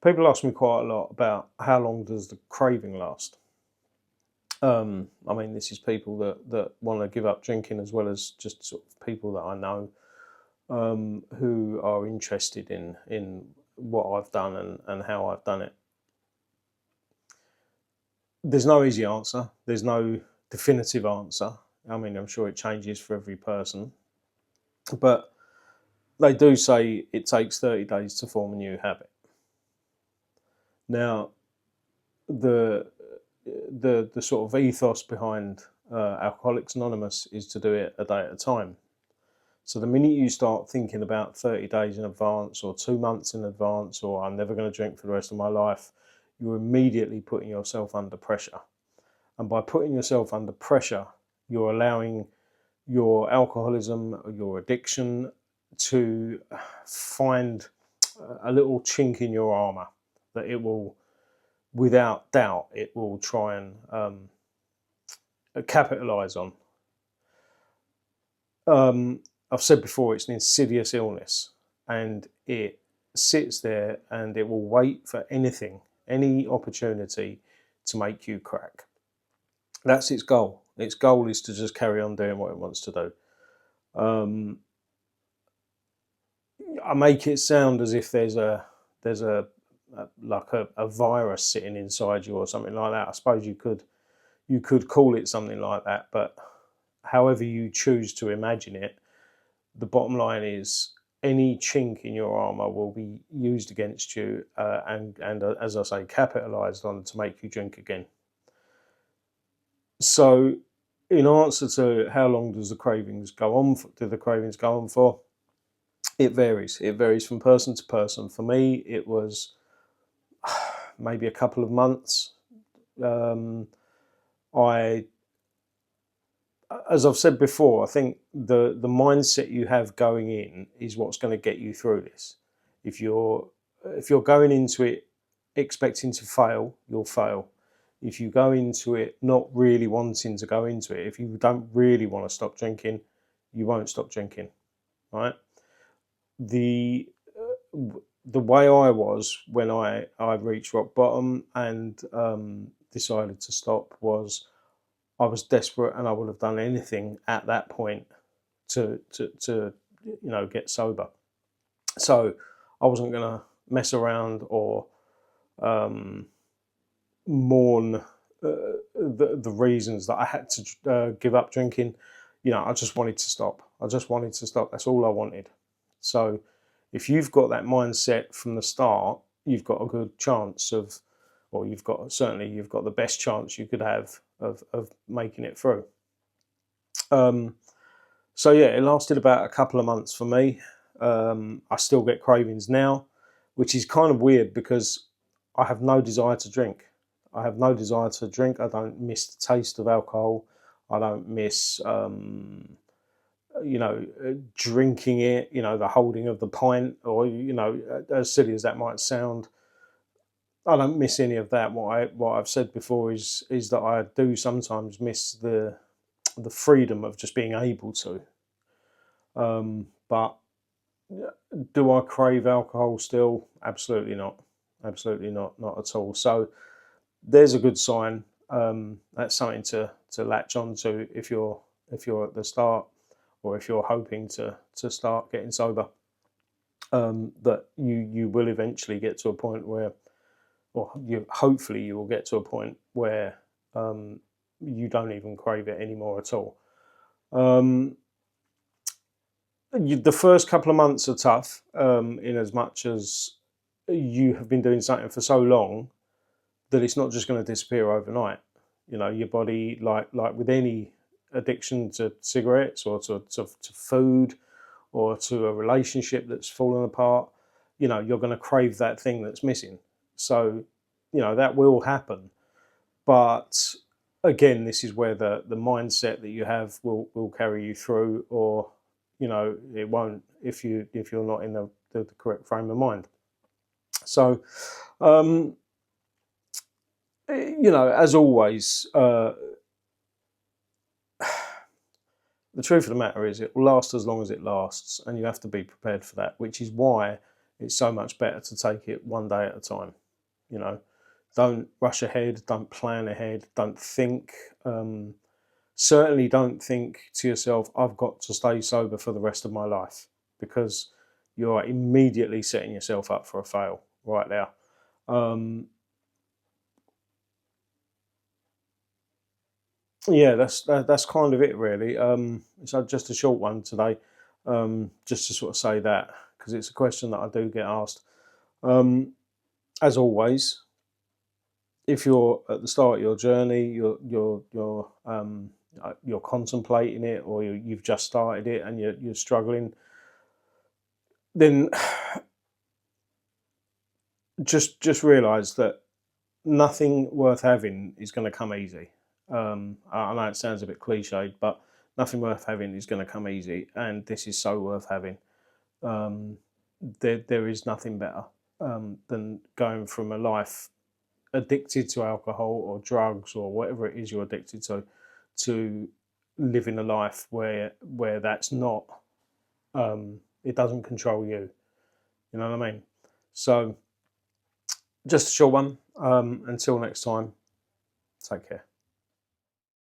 People ask me quite a lot about how long does the craving last. I mean, this is people that want to give up drinking, as well as just sort of people that I know who are interested in what I've done and how I've done it. There's no easy answer. There's no definitive answer. I mean, I'm sure it changes for every person, but they do say it takes 30 days to form a new habit. Now, the the sort of ethos behind Alcoholics Anonymous is to do it a day at a time. So the minute you start thinking about 30 days in advance, or 2 months in advance, or I'm never going to drink for the rest of my life, you're immediately putting yourself under pressure. And by putting yourself under pressure, you're allowing your alcoholism or your addiction to find a little chink in your armor that it will, without doubt, it will try and capitalize on. I've said before, it's an insidious illness, and it sits there and it will wait for anything, any opportunity to make you crack. That's its goal. Its goal is to just carry on doing what it wants to do. I make it sound as if there's a virus sitting inside you or something like that. I suppose you could call it something like that, but however you choose to imagine it, the bottom line is any chink in your armor will be used against you and as I say, capitalized on to make you drink again. So in answer to how long does the cravings go on for, do the cravings go on for, it varies. It varies from person to person. For me, it was maybe a couple of months. As I've said before, I think the mindset you have going in is what's going to get you through this. If you're going into it expecting to fail, you'll fail. If you go into it not really wanting to go into it, if you don't really want to stop drinking, you won't stop drinking, right? The way I was when I reached rock bottom and decided to stop was I was desperate, and I would have done anything at that point to get sober. So I wasn't going to mess around or mourn the reasons that I had to give up drinking. I just wanted to stop. That's all I wanted. So if you've got that mindset from the start, you've got a good chance of, or you've got the best chance you could have of making it through. So yeah, it lasted about a couple of months for me. I still get cravings now, which is kind of weird because I have no desire to drink. I don't miss the taste of alcohol. I don't miss drinking it, the holding of the pint, or as silly as that might sound, I don't miss any of that. What I've said before is that I do sometimes miss the freedom of just being able to. But do I crave alcohol still? Absolutely not. Absolutely not at all. So there's a good sign. That's something to latch on to if you're at the start, or if you're hoping to start getting sober. That you will eventually get to a point where, or hopefully you will get to a point where you don't even crave it anymore at all. The first couple of months are tough, in as much as you have been doing something for so long that it's not just going to disappear overnight. Your body, like with any addiction to cigarettes or to food or to a relationship that's fallen apart, you're going to crave that thing that's missing. So, that will happen. But again, this is where the mindset that you have will carry you through, or it won't if you're not in the correct frame of mind. So as always, the truth of the matter is it will last as long as it lasts, and you have to be prepared for that, which is why It's so much better to take it one day at a time. You know, don't rush ahead, don't plan ahead, don't think. Certainly don't think to yourself, I've got to stay sober for the rest of my life, because you are immediately setting yourself up for a fail right there. Yeah, that's kind of it, really. So just a short one today, just to sort of say that, because it's a question that I do get asked. Um, as always, if you're at the start of your journey, you're contemplating it, or you've just started it and you're struggling, then just realise that nothing worth having is going to come easy. I know it sounds a bit cliched, but nothing worth having is going to come easy, and this is so worth having. Um, there is nothing better than going from a life addicted to alcohol or drugs or whatever it is you're addicted to living a life where that's not, it doesn't control you. You know what I mean? So just a short one. Until next time, take care.